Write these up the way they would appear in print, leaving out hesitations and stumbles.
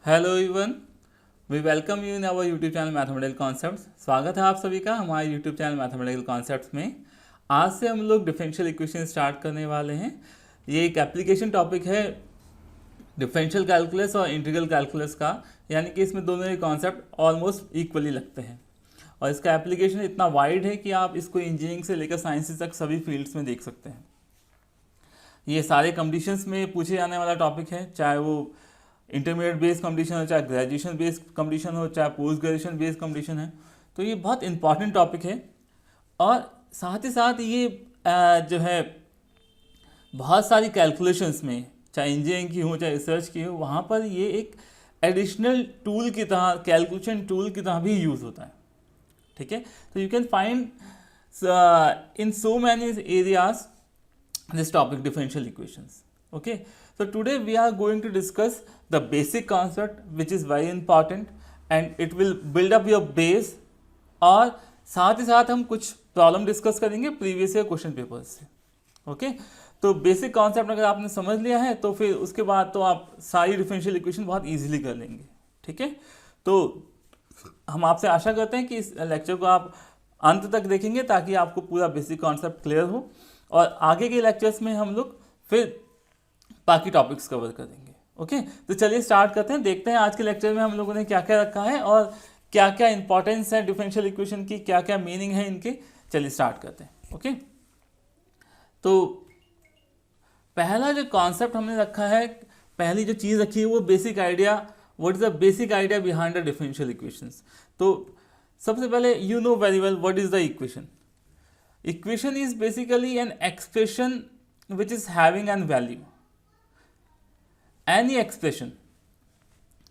Hello everyone, we welcome you in our YouTube channel mathematical concepts. स्वागत है आप सभी का हमारे यूट्यूब चैनल मैथमेटिकल कॉन्सेप्ट्स में। आज से हम लोग डिफरेंशियल इक्वेशन स्टार्ट करने वाले हैं। ये एक एप्लीकेशन टॉपिक है डिफरेंशियल कैलकुलस और इंटीग्रल कैलकुलस का, यानी कि इसमें दोनों के कॉन्सेप्ट ऑलमोस्ट इक्वली लगते हैं और इसका एप्लीकेशन इतना वाइड है कि आप इसको इंजीनियरिंग से लेकर साइंसेस तक सभी फील्ड्स में देख सकते हैं। ये सारे कंडीशंस में पूछे जाने वाला टॉपिक है, चाहे वो इंटरमीडिएट बेस्ड कंपटीशन हो, चाहे ग्रेजुएशन बेस्ड कंपटीशन हो, चाहे पोस्ट ग्रेजुएशन बेस्ड कंपटीशन है। तो ये बहुत इंपॉर्टेंट टॉपिक है और साथ ही साथ ये जो है बहुत सारी कैलकुलेशंस में, चाहे इंजीनियरिंग की हो चाहे रिसर्च की हो, वहाँ पर ये एक एडिशनल टूल की तरह, कैलकुलेशन टूल की तरह भी यूज़ होता है। ठीक है, तो you can find in so many areas this topic differential equations. Okay, so today we are going to discuss the basic concept which is very important and it will build up your base, और साथ ही साथ हम कुछ problem discuss करेंगे previous year question paper से। Okay, तो basic concept अगर आपने समझ लिया है तो फिर उसके बाद तो आप सारी डिफरेंशियल इक्वेशन बहुत इजीली कर लेंगे। ठीक है, तो हम आपसे आशा करते हैं कि इस लेक्चर को आप अंत तक देखेंगे ताकि आपको पूरा बेसिक कॉन्सेप्ट क्लियर हो और आगे के लेक्चर्स में हम लोग फिर बाकी टॉपिक्स कवर करेंगे। ओके, तो चलिए स्टार्ट करते हैं, देखते हैं आज के लेक्चर में हम लोगों ने क्या क्या रखा है और क्या क्या इंपॉर्टेंस है डिफरेंशियल इक्वेशन की, क्या क्या मीनिंग है इनके। चलिए स्टार्ट करते हैं। ओके, तो पहला जो कॉन्सेप्ट हमने रखा है, पहली जो चीज़ रखी है वो basic idea, what is the basic idea behind the differential equations. तो सबसे पहले you know very well what is the equation. Equation is basically an expression which is having an value. Any expression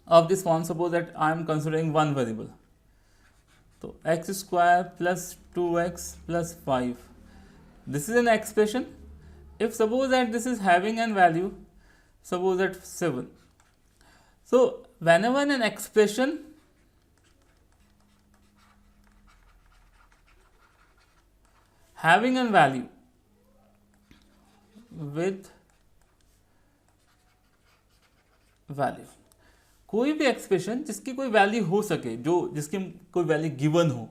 of this form, suppose that I am considering one variable. So x square plus 2x plus 5. This is an expression. If suppose that this is having an value, suppose that 7. So whenever an expression having a value with value, कोई भी expression जिसकी कोई value हो सके, जो जिसकी कोई value given हो,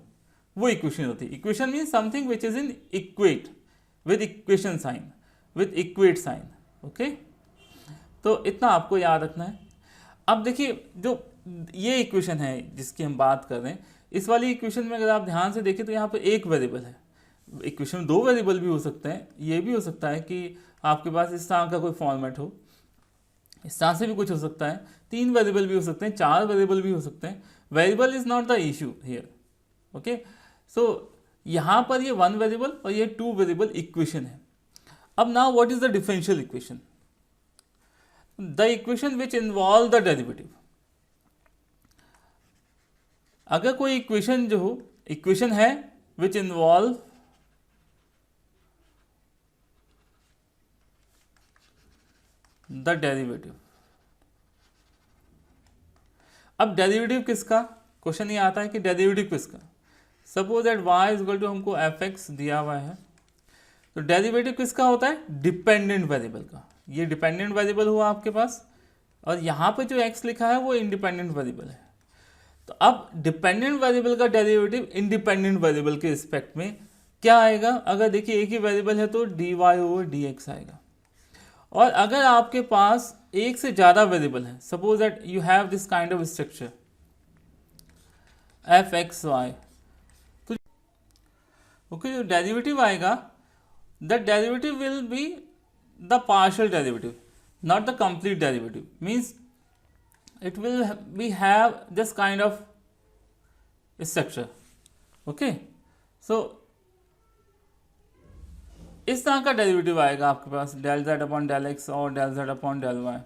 वो इक्वेशन होती है। Equation mean something which is in equate with equation sign, with equate sign. Okay, तो इतना आपको याद रखना है। अब देखिए, जो ये इक्वेशन है जिसकी हम बात कर रहे हैं, इस वाली इक्वेशन में अगर आप ध्यान से देखें तो यहाँ पर एक वेरिएबल है। इक्वेशन में दो वेरिएबल भी हो सकते हैं, ये भी हो सकता है कि आपके पास इस तरह का कोई फॉर्मेट हो, इस तरह से भी कुछ हो सकता है, तीन वेरिएबल भी हो सकते हैं, चार वेरिएबल भी हो सकते हैं। Variable is not the issue here. Okay, so यहाँ पर ये वन वेरिएबल और ये टू वेरिएबल इक्वेशन है। अब now what is the differential equation? The equation which involve the derivative. अगर कोई इक्वेशन जो हो, इक्वेशन है विच इन्वॉल्व द डेरिवेटिव। अब डेरिवेटिव किसका, क्वेश्चन ये आता है कि डेरिवेटिव किसका। Suppose that y is equal to, हमको fx दिया हुआ है, तो डेरिवेटिव किसका होता है? डिपेंडेंट वेरिएबल का। ये डिपेंडेंट वेरिएबल हुआ आपके पास और यहाँ पे जो x लिखा है वो इंडिपेंडेंट वेरिएबल है। तो अब डिपेंडेंट वेरिएबल का डेरिवेटिव इंडिपेंडेंट वेरिएबल के रिस्पेक्ट में क्या आएगा? अगर देखिए एक ही वेरिएबल है तो dy ओवर dx आएगा। और अगर आपके पास एक से ज़्यादा वेरिएबल है, suppose that you have this kind of structure F X Y, तो ओके, जो डेरिवेटिव आएगा, the derivative will be the partial derivative, not the complete derivative. Means it will be have this kind of structure. Okay, so इस तरह का derivative आएगा आपके पास, del Z upon del X और del Z upon del Y.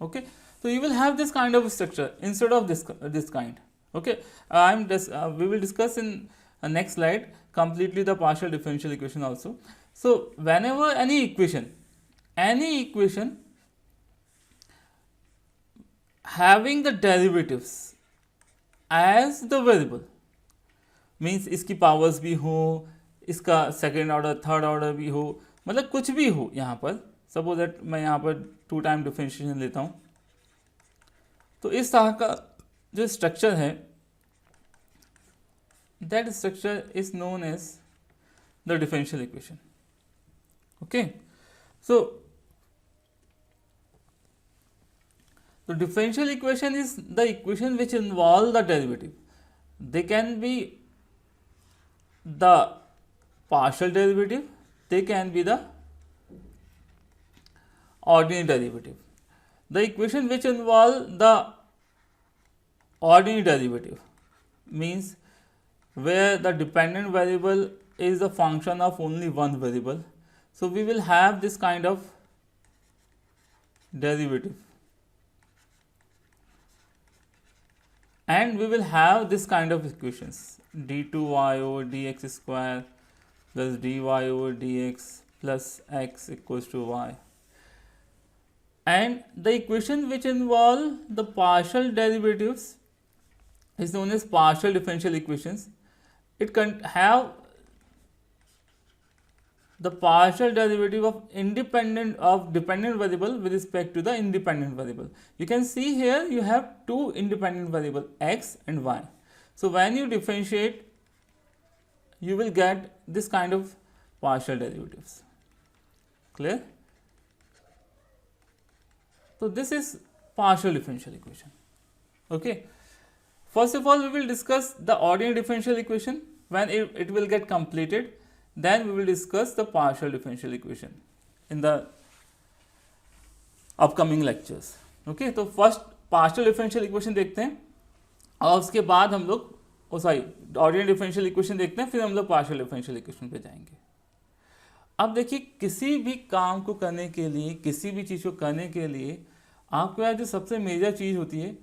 Okay, तो you will have this kind of structure instead of this kind. Okay, we will discuss in next slide completely the partial differential equation also. So whenever any equation having the derivatives as the variable, means इसकी powers भी हो, इसका second order third order भी हो, मतलब कुछ भी हो। यहाँ पर सपोज दैट मैं यहाँ पर टू टाइम डिफरेंशिएशन लेता हूँ, तो इस तरह का जो स्ट्रक्चर है, that structure is known as the differential equation. Okay, so the differential equation is the equation which involve the derivative. They can be the partial derivative, they can be the ordinary derivative. The equation which involve the ordinary derivative means where the dependent variable is the function of only one variable. So we will have this kind of derivative, and we will have this kind of equations, d2y over dx square plus dy over dx plus x equals to y. And the equation which involve the partial derivatives is known as partial differential equations. It can have the partial derivative of dependent variable with respect to the independent variable. You can see here you have two independent variable x and y. So when you differentiate, you will get this kind of partial derivatives. Clear? So this is partial differential equation. Okay. First of all, we will discuss the ordinary differential equation. When it will get completed, then we will discuss the partial differential equation in the upcoming lectures. Okay, तो first partial differential equation देखते हैं और उसके बाद हम लोग ordinary differential equation देखते हैं, फिर हम लोग पार्शियल डिफरेंशियल इक्वेशन पे जाएंगे. अब देखिए, किसी भी काम को करने के लिए, किसी भी चीज़ को करने के लिए आपके पास जो सबसे मेजर चीज़ होती है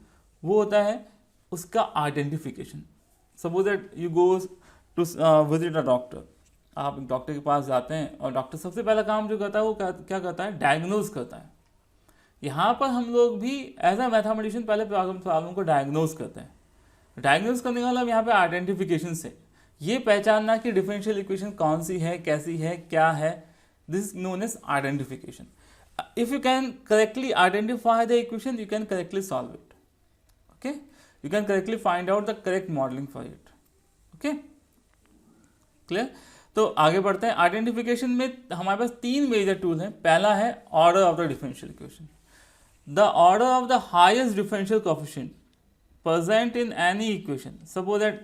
वो होता है उसका identification. Suppose that you go to visit a doctor. आप डॉक्टर के पास जाते हैं और डॉक्टर सबसे पहला काम जो करता है वो क्या करता है, डायग्नोज करता है. यहाँ पर हम लोग भी एज अ मैथमेटिशियन पहले प्रॉब्लम को डायग्नोज करते हैं. डायग्नोज करने का मतलब यहाँ पे आइडेंटिफिकेशन से ये पहचानना कि डिफरेंशियल इक्वेशन कौन सी है, कैसी है, क्या है. This is known as identification. If you can correctly identify the equation, you can correctly solve it. Okay, you can correctly find out the correct modelling for it. Okay, clear. तो आगे बढ़ते हैं. आइडेंटिफिकेशन में हमारे पास तीन major tool हैं. पहला है order of the differential equation. The order of the highest differential coefficient present in any equation. Suppose that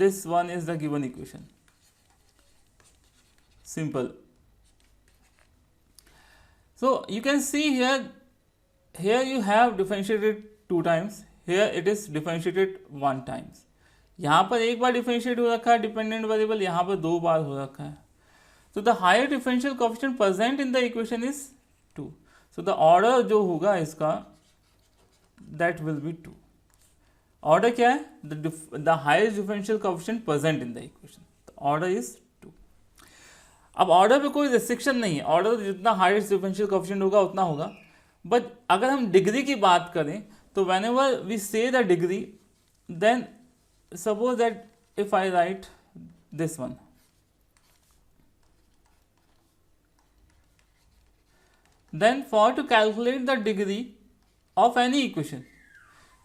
this one is the given equation. Simple. So you can see here you have differentiated 2 times. Here it is differentiated 1 times. यहाँ पर एक बार differentiate हो रखा है dependent variable, यहाँ पर 2 बार हो रखा है. So the higher differential coefficient present in the equation is 2. So the order जो होगा इसका that will be 2. ऑर्डर क्या है, the highest differential coefficient present in the equation. Order is 2. अब ऑर्डर पे कोई रिस्ट्रिक्शन नहीं है, ऑर्डर जितना हाईएस्ट डिफरेंशियल कोएफिशिएंट होगा उतना होगा. बट अगर हम डिग्री की बात करें तो whenever we say the degree, then suppose that if I write this one, then for to calculate the degree of any equation,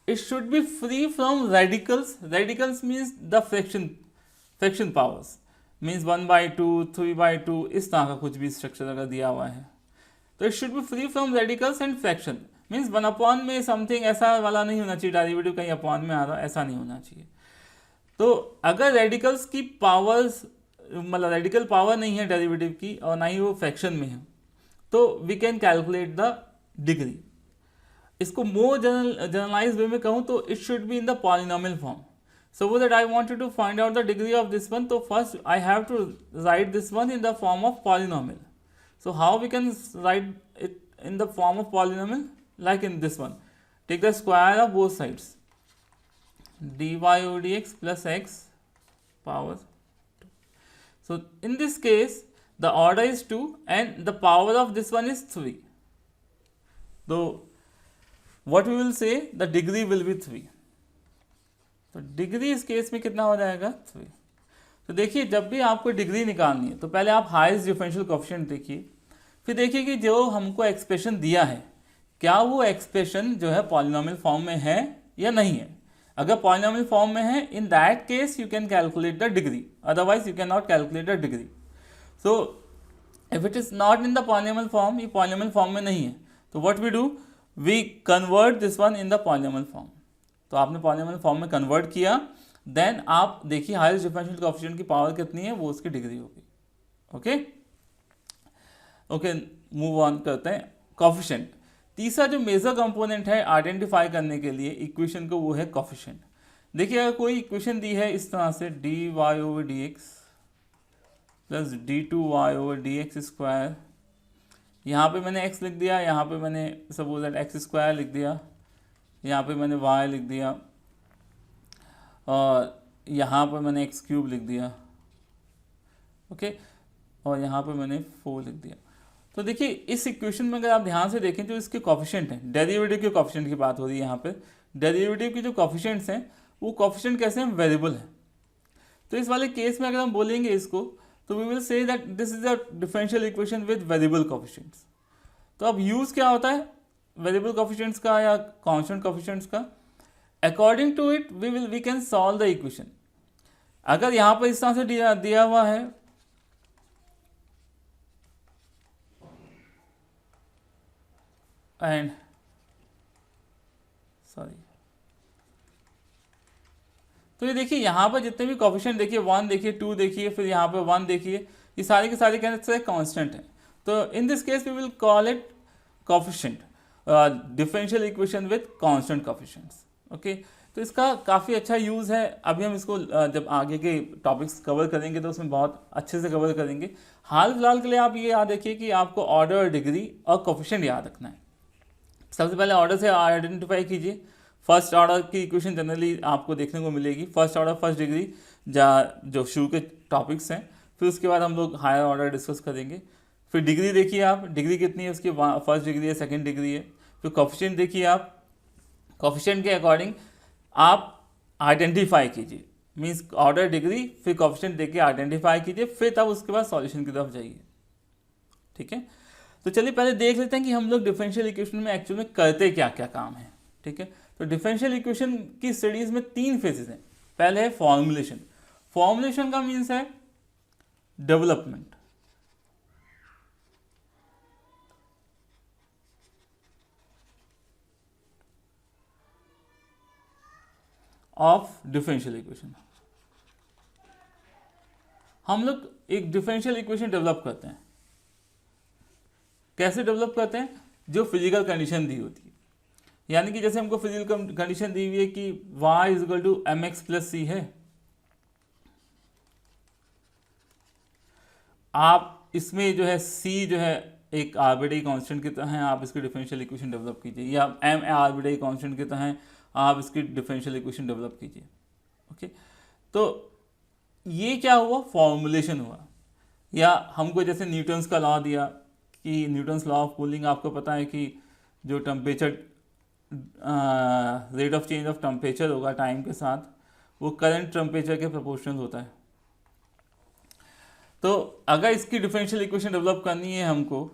it should be free from radicals. Radicals means the fraction powers, means 1/2, 3/2, इस तरह का कुछ भी structure अगर दिया हुआ है तो it should be free from radicals and fraction. means 1 में समथिंग ऐसा वाला नहीं होना चाहिए, डेरिवेटिव कहीं अपॉन में आ रहा है ऐसा नहीं होना चाहिए. तो अगर रेडिकल्स की पावर्स, मतलब रेडिकल पावर नहीं है डेरिवेटिव की और ना ही वो फ्रैक्शन में है, तो we can calculate the degree. इसको मोर जनरलाइज वे में कहूँ तो it should be in the polynomial form. Suppose that I wanted to find out the degree of this one, तो first I have to write this one in the form of polynomial. So how we can write it in the form of polynomial, like in this one, take the square of both sides, dy over dx plus x power 2. So in this case the order is 2 and the power of this one is 3. So what we will say, the degree will be 3. तो degree इस case में कितना हो जाएगा, 3. तो देखिए, जब भी आपको डिग्री निकालनी है तो पहले आप हाईएस्ट डिफरेंशियल कोएफिशिएंट देखिए, फिर देखिए कि जो हमको एक्सप्रेशन दिया है क्या वो एक्सप्रेशन जो है पॉलिनोमियल फॉर्म में है या नहीं है। अगर पॉलिनोमियल फॉर्म में है, in that case you can calculate the degree, otherwise you can not calculate the degree. So if it is not in the polynomial form, ये पॉलिनोमियल फॉर्म में नहीं है, तो what we do, we convert this one in the polynomial form. तो आपने polynomial form में convert किया, देन आप देखिए हाईएस्ट डिफरेंशियल कोएफिशिएंट की पावर कितनी है, वो उसकी डिग्री होगी। ओके ओके, मूव ऑन करते हैं। कोएफिशिएंट, तीसरा जो मेजर कंपोनेंट है आइडेंटिफाई करने के लिए इक्वेशन को, वो है कोएफिशिएंट। देखिए अगर कोई इक्वेशन दी है इस तरह से, dy/dx प्लस d2y/dx स्क्वायर, यहाँ पे मैंने x लिख दिया, यहाँ पे मैंने सपोज दैट x स्क्वायर लिख दिया, यहाँ पे मैंने y लिख दिया, और यहाँ पे मैंने x क्यूब लिख दिया। ओके, और यहाँ पे मैंने 4 लिख दिया। तो देखिए इस इक्वेशन में अगर आप ध्यान से देखें, जो इसके कोएफिशिएंट हैं, डेरिवेटिव के कोएफिशिएंट की बात हो रही है यहाँ पे, डेरिवेटिव के जो कोएफिशिएंट्स हैं वो कोएफिशिएंट कैसे हैं, वेरिएबल है। तो इस वाले केस में अगर हम बोलेंगे इसको, तो we will say that this is a differential equation with variable coefficients. तो अब यूज क्या होता है वेरिएबल कोएफिशिएंट्स का या कांस्टेंट कोएफिशिएंट्स का, according to it we can solve the equation. अगर यहाँ पर इस तरह से दिया हुआ है, एंड सॉरी, तो ये देखिए यहाँ पर जितने भी कोएफिशिएंट देखिए, 1 देखिए, 2 देखिए, फिर यहाँ पे 1 देखिए, ये सारे के सारे कहने कांस्टेंट हैं। तो in this case we will call it coefficient, differential equation with constant coefficients. Okay, तो इसका काफ़ी अच्छा यूज़ है। अभी हम इसको जब आगे के टॉपिक्स कवर करेंगे तो उसमें बहुत अच्छे से कवर करेंगे। हाल फिलहाल के लिए आप ये याद रखिए कि आपको ऑर्डर, डिग्री और कोएफिशिएंट याद रखना है। सबसे पहले ऑर्डर से आइडेंटिफाई कीजिए। फर्स्ट ऑर्डर की इक्वेशन जनरली आपको देखने को मिलेगी, फर्स्ट ऑर्डर, फर्स्ट डिग्री, जो शुरू के टॉपिक्स हैं। फिर उसके बाद हम लोग हायर ऑर्डर डिस्कस करेंगे। फिर डिग्री देखिए आप, डिग्री कितनी है उसकी, फर्स्ट डिग्री है, सेकंड डिग्री है। फिर कोएफिशिएंट देखिए आप, कोएफिशिएंट के अकॉर्डिंग आप आइडेंटिफाई कीजिए, मीन्स ऑर्डर, डिग्री, फिर कोएफिशिएंट देखिए, आइडेंटिफाई कीजिए, फिर तब उसके बाद सॉल्यूशन की तरफ जाइए। ठीक है, तो चलिए पहले देख लेते हैं कि हम लोग डिफरेंशियल इक्वेशन में एक्चुअल में करते क्या क्या काम है। ठीक है, तो डिफरेंशियल इक्वेशन की स्टडीज में 3 फेजेस हैं। पहले है फॉर्मुलेशन। फॉर्मुलेशन का मीन्स है डेवलपमेंट, ऑफ डिफरेंशियल इक्वेशन। हम लोग एक डिफरेंशियल इक्वेशन डेवलप करते हैं। कैसे डेवलप करते हैं, जो फिजिकल कंडीशन दी होती है, यानी कि जैसे हमको फिजिकल कंडीशन दी हुई है कि y is equal to mx plus c है। आप इसमें जो है c जो है एक आर्बिट्रेरी कांस्टेंट की तरह है, आप इसकी डिफरेंशियल इक्वेशन डेवलप कीजिए, या m आर्बिट्रेरी कांस्टेंट की तरह है, आप इसकी डिफरेंशियल इक्वेशन डेवलप कीजिए। ओके, तो ये क्या हुआ, फॉर्मुलेशन हुआ। या हमको जैसे न्यूटन्स का लॉ दिया कि न्यूटन्स लॉ ऑफ कूलिंग, आपको पता है कि जो temperature, rate of change of temperature होगा टाइम के साथ, वो करंट टेम्परेचर के प्रोपोर्शनल होता है। तो अगर इसकी डिफरेंशियल इक्वेशन डेवलप करनी है हमको,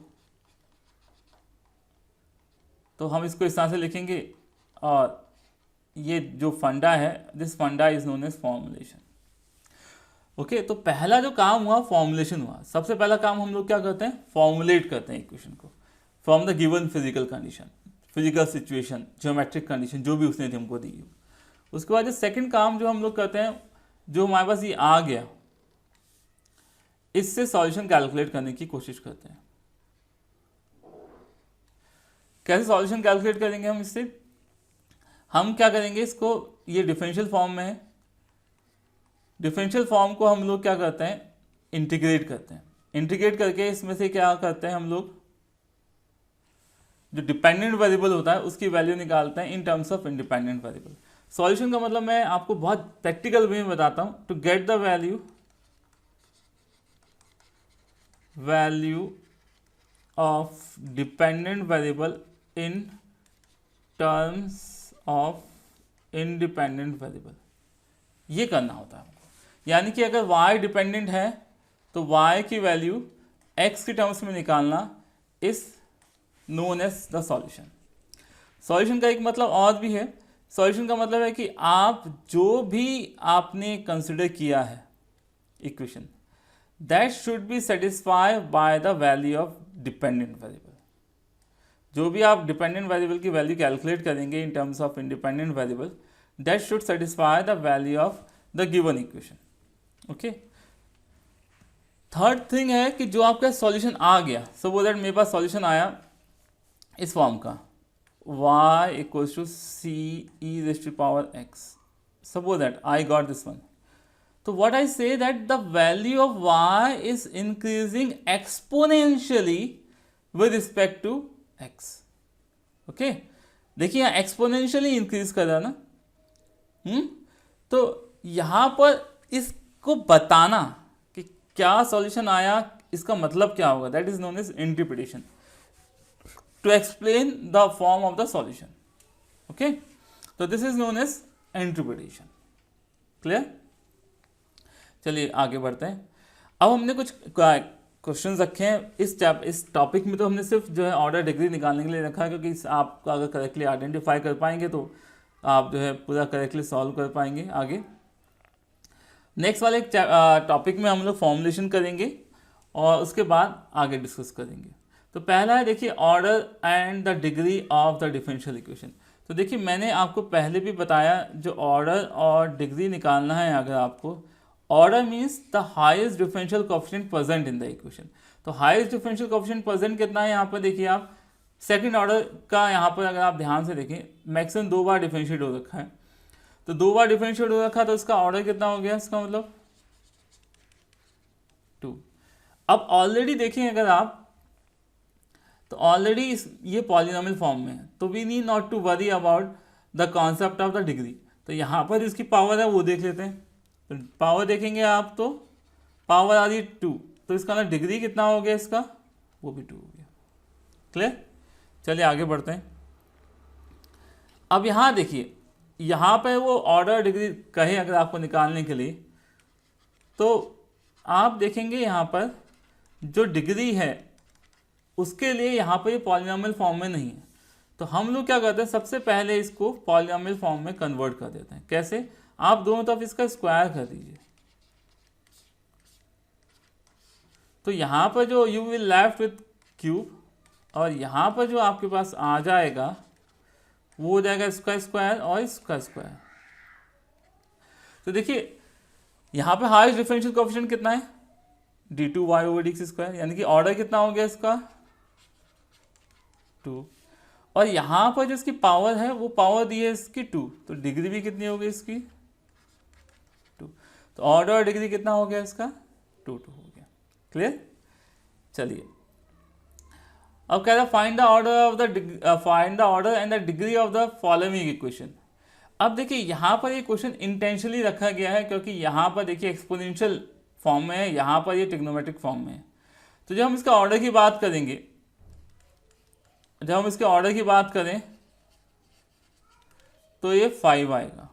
तो हम इसको इस तरह से लिखेंगे, और ये जो फंडा है, this funda is known as formulation. Okay, तो पहला जो काम हुआ फॉर्मुलेशन हुआ। सबसे पहला काम हम लोग क्या करते हैं, फॉर्मुलेट करते हैं इक्वेशन को from the given physical condition, physical situation, geometric condition, जो भी उसने हमको दी हो। उसके बाद जो सेकंड काम जो हम लोग करते हैं, जो हमारे पास ये आ गया, इससे सॉल्यूशन कैलकुलेट करने की कोशिश करते हैं। कैसे सॉल्यूशन कैलकुलेट करेंगे हम इससे, हम क्या करेंगे, इसको, ये डिफरेंशियल फॉर्म में है, डिफरेंशियल फॉर्म को हम लोग क्या करते हैं, इंटीग्रेट करते हैं। इंटीग्रेट करके इसमें से क्या करते हैं हम लोग, जो डिपेंडेंट वेरिएबल होता है उसकी वैल्यू निकालते हैं इन terms of independent variable. Solution का मतलब मैं आपको बहुत प्रैक्टिकल वे में बताता हूं। To get the value of dependent variable in terms of independent variable, ये करना होता है हमको। यानी कि अगर y डिपेंडेंट है तो y की वैल्यू x के टर्म्स में निकालना is known as the solution. Solution का एक मतलब और भी है सॉल्यूशन का मतलब है कि आप जो भी आपने कंसिडर किया है equation, that should be satisfy by the value of dependent variable. जो भी आप डिपेंडेंट वेरिएबल की वैल्यू कैलकुलेट करेंगे इन terms of independent variable, that should satisfy the value of the given equation. Okay, third thing है कि जो आपका solution आ गया, सपोज दैट मेरे पास सॉल्यूशन आया इस फॉर्म का y equals to C E raise to power x, suppose that I got this one. So what I say that the value of y is increasing exponentially with respect to x. Okay, देखिए यहाँ exponentially increase कर रहा ना। तो यहाँ पर इसको बताना कि क्या सॉल्यूशन आया, इसका मतलब क्या होगा, that is known as interpretation, to explain the form of the solution. Okay, so this is known as interpretation. Clear? चलिए आगे बढ़ते हैं। अब हमने कुछ क्वेश्चंस रखे हैं इस टॉपिक में। तो हमने सिर्फ जो है ऑर्डर डिग्री निकालने के लिए रखा है, क्योंकि आप अगर करेक्टली आइडेंटिफाई कर पाएंगे तो आप जो है पूरा करेक्टली सॉल्व कर पाएंगे आगे। नेक्स्ट वाले टॉपिक में हम लोग फॉर्मुलेशन करेंगे और उसके बाद आगे डिस्कस करेंगे। तो पहला है देखिए order and the degree of the differential equation. तो देखिए मैंने आपको पहले भी बताया जो ऑर्डर और डिग्री निकालना है, अगर आपको order means the highest differential coefficient present in the equation. तो हाईएस्ट डिफरेंशियल कोएफिशिएंट प्रेजेंट कितना है यहाँ पर देखिए आप सेकंड ऑर्डर का, यहाँ पर अगर आप ध्यान से देखें मैक्सिमम 2 बार डिफरेंशिएट हो रखा है। तो 2 बार डिफरेंशिएट हो रखा है तो इसका ऑर्डर कितना हो गया, इसका मतलब 2। अब ऑलरेडी देखें अगर आप, तो ऑलरेडी ये पॉलिनोमियल फॉर्म में है, तो we need not to worry about the concept of the degree. तो यहाँ पर इसकी पावर है वो देख लेते हैं। तो पावर देखेंगे आप तो पावर आ रही 2, तो इसका ना डिग्री कितना हो गया इसका, वो भी 2 हो गया। क्लियर? चलिए आगे बढ़ते हैं। अब यहाँ देखिए, यहाँ पे वो ऑर्डर डिग्री कहे अगर आपको निकालने के लिए, तो आप देखेंगे यहाँ पर जो डिग्री है उसके लिए यहाँ पर ये पॉलिनोमियल फॉर्म में नहीं है। तो हम लोग क्या करते हैं, सबसे पहले इसको पॉलिनोमियल फॉर्म में कन्वर्ट कर देते हैं। कैसे? आप दोनों तरफ इसका स्क्वायर कर दीजिए। तो यहाँ पर जो you will left with cube, और यहाँ पर जो आपके पास आ जाएगा वो हो जाएगा इसका स्क्वायर और इसका स्क्वायर। तो देखिए यहाँ पे हाईएस्ट डिफरेंशियल कोएफिशिएंट कितना है, d2y/dx², यानी कि ऑर्डर कितना हो गया इसका 2। और यहाँ पर जो इसकी पावर है वो पावर दी है इसकी 2, तो डिग्री भी कितनी हो गई इसकी 2। तो ऑर्डर और डिग्री कितना हो गया इसका 2 हो गया। क्लियर? चलिए अब कह रहा है find the order and the degree of the following equation. अब देखिए यहाँ पर ये क्वेश्चन इंटेंशनली रखा गया है क्योंकि यहाँ पर देखिए एक्सपोनेंशियल फॉर्म में है, यहाँ पर ये ट्रिग्नोमेट्रिक फॉर्म में है। तो जब हम इसका ऑर्डर की बात करेंगे, जब हम इसके ऑर्डर की बात करें तो ये 5 आएगा।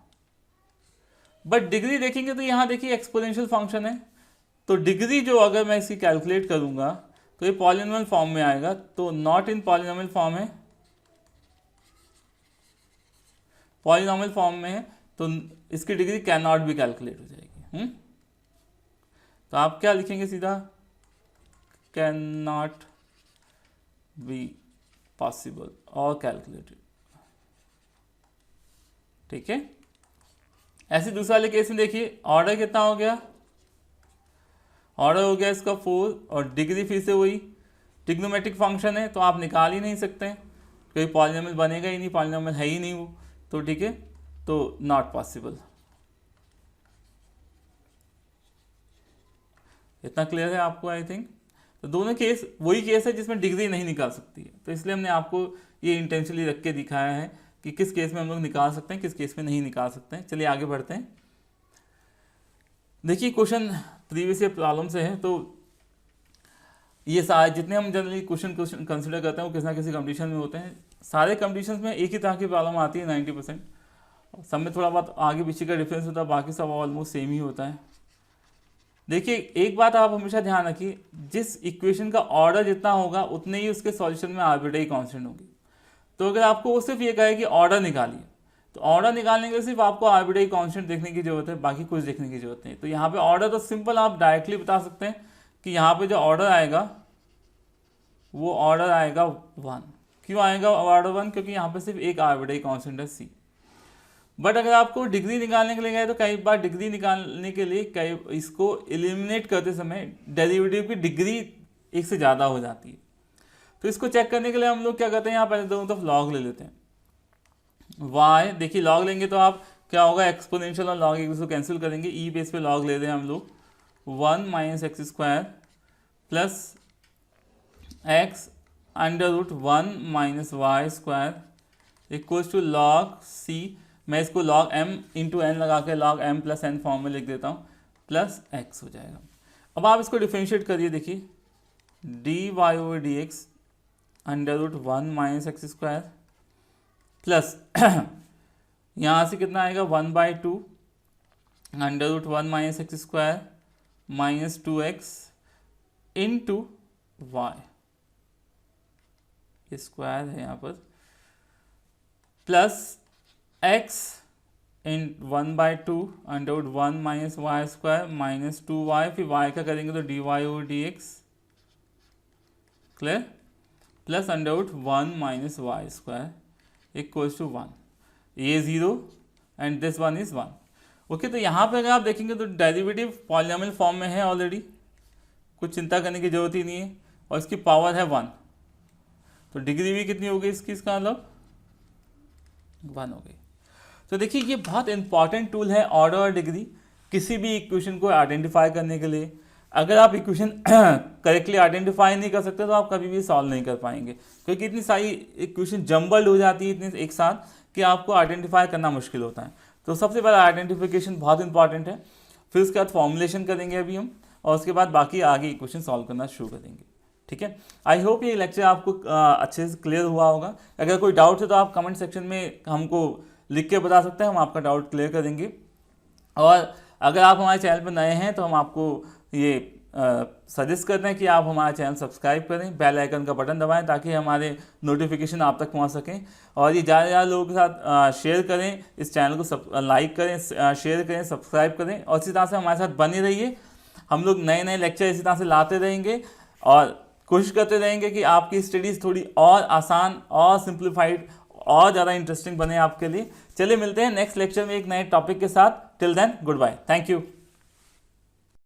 बट डिग्री देखेंगे तो यहाँ देखिए एक्सपोनेंशियल फंक्शन है, तो डिग्री जो अगर मैं इसकी कैलकुलेट करूंगा तो ये पॉलिनोमियल फॉर्म में आएगा। तो नॉट इन पॉलिनोमियल फॉर्म है, पॉलिनोमियल फॉर्म में है तो इसकी degree can not be calculate हो जाएगी। तो आप क्या लिखेंगे सीधा, कैन नॉट बी पॉसिबल और कैलकुलेटेड। ठीक है। ऐसे दूसरे वाले केस में देखिए ऑर्डर कितना हो गया, ऑर्डर हो गया इसका 4 और डिग्री फिर से वही ट्रिग्नोमेट्रिक फंक्शन है तो आप निकाल ही नहीं सकते, कोई पॉलिनोमियल बनेगा ही नहीं, पॉलिनोमियल है ही नहीं वो। तो ठीक है, तो नॉट पॉसिबल। इतना क्लियर है आपको आई थिंक। तो दोनों केस वही केस है जिसमें डिग्री नहीं निकाल सकती है, तो इसलिए हमने आपको ये इंटेंशनली रख के दिखाया है कि किस केस में हम लोग निकाल सकते हैं, किस केस में नहीं निकाल सकते हैं। चलिए आगे बढ़ते हैं। देखिए क्वेश्चन प्रीवियस ईयर प्रॉब्लम से है, तो ये सारे जितने हम जनरली क्वेश्चन कंसिडर करते हैं वो किसी ना किसी कंपटीशन में होते हैं। सारे कंपटीशन में एक ही तरह की प्रॉब्लम आती है 90%, सब में थोड़ा बहुत आगे पीछे का डिफरेंस होता है, बाकी सब ऑलमोस्ट सेम ही होता है। देखिए एक बात आप हमेशा ध्यान रखिए, जिस इक्वेशन का ऑर्डर जितना होगा उतने ही उसके सॉल्यूशन में आर्बिट्रेरी कांस्टेंट होगी। तो अगर आपको वो सिर्फ ये कहे कि ऑर्डर निकालिए, तो ऑर्डर निकालने के लिए सिर्फ आपको आर्बिट्रेरी कांस्टेंट देखने की जरूरत है, बाकी कुछ देखने की जरूरत नहीं। तो यहाँ पे ऑर्डर तो सिंपल आप डायरेक्टली बता सकते हैं कि यहाँ पे जो ऑर्डर आएगा वो ऑर्डर आएगा 1। क्यों आएगा ऑर्डर 1? क्योंकि यहाँ पे सिर्फ एक आर्बिट्रेरी कांस्टेंट है c। बट अगर आपको डिग्री निकालने के लिए गए तो कई बार डिग्री निकालने के लिए कई इसको एलिमिनेट करते समय डेरिवेटिव की डिग्री एक से ज़्यादा हो जाती है। तो इसको चेक करने के लिए हम लोग क्या करते हैं, यहाँ पहले दोनों तरफ लॉग ले लेते हैं। y देखिए लॉग लेंगे तो आप क्या होगा, एक्सपोनेंशियल और लॉग एक दूसरे को कैंसिल करेंगे। ई बेस पे लॉग ले रहे हैं हम लोग, 1 minus X square plus X under root 1 minus Y square equals to log C. मैं इसको log m इंटू एन लगा के log m plus N form में लिख देता हूँ, प्लस x हो जाएगा। अब आप इसको डिफ्रेंशिएट करिए, देखिए D Y over D X under root 1 minus X square plus यहाँ से कितना आएगा 1/2 under root 1 minus X square minus 2x into Y, square है यहाँ पर, plus x in 1/2 under root 1 minus Y square minus 2y, फिर y का करेंगे तो dy over dx, clear, plus under root 1 minus Y square equals to 1। ये 0 and this 1 is 1। Okay, तो यहाँ पे अगर आप देखेंगे तो डेरिवेटिव पॉलिनोमियल फॉर्म में है ऑलरेडी, कुछ चिंता करने की जरूरत ही नहीं है, और इसकी पावर है 1। तो डिग्री भी कितनी हो गई इसकी, इसका मतलब 1 हो गई। तो देखिए ये बहुत इंपॉर्टेंट टूल है ऑर्डर और डिग्री, किसी भी इक्वेशन को आइडेंटिफाई करने के लिए। अगर आप इक्वेशन करेक्टली आइडेंटिफाई नहीं कर सकते तो आप कभी भी सॉल्व नहीं कर पाएंगे, क्योंकि इतनी सारी इक्वेशन जम्बल्ड हो जाती है इतने एक साथ कि आपको आइडेंटिफाई करना मुश्किल होता है। तो सबसे पहले आइडेंटिफिकेशन बहुत इंपॉर्टेंट है, फिर उसके बाद फॉर्मुलेशन करेंगे अभी हम, और उसके बाद बाकी आगे इक्वेशन सॉल्व करना शुरू करेंगे। ठीक है, आई होप ये लेक्चर आपको अच्छे से क्लियर हुआ होगा। अगर कोई डाउट है तो आप कमेंट सेक्शन में हमको लिख के बता सकते हैं, हम आपका डाउट क्लियर कर देंगे। और अगर आप हमारे चैनल पर नए हैं तो हम आपको ये सजेस्ट करते हैं कि आप हमारा चैनल सब्सक्राइब करें, बेल आइकन का बटन दबाएं ताकि हमारे नोटिफिकेशन आप तक पहुंच सकें, और ये ज़्यादा से ज़्यादा लोगों के साथ शेयर करें, इस चैनल को लाइक करें, शेयर करें, सब्सक्राइब करें, और इसी तरह से हमारे साथ बने रहिए। हम लोग नए नए लेक्चर इसी तरह से लाते रहेंगे और कोशिश करते रहेंगे कि आपकी स्टडीज़ थोड़ी और आसान और सिंप्लीफाइड और ज़्यादा इंटरेस्टिंग बने आपके लिए। चलिए मिलते हैं नेक्स्ट लेक्चर में एक नए टॉपिक के साथ। Till then goodbye, thank you.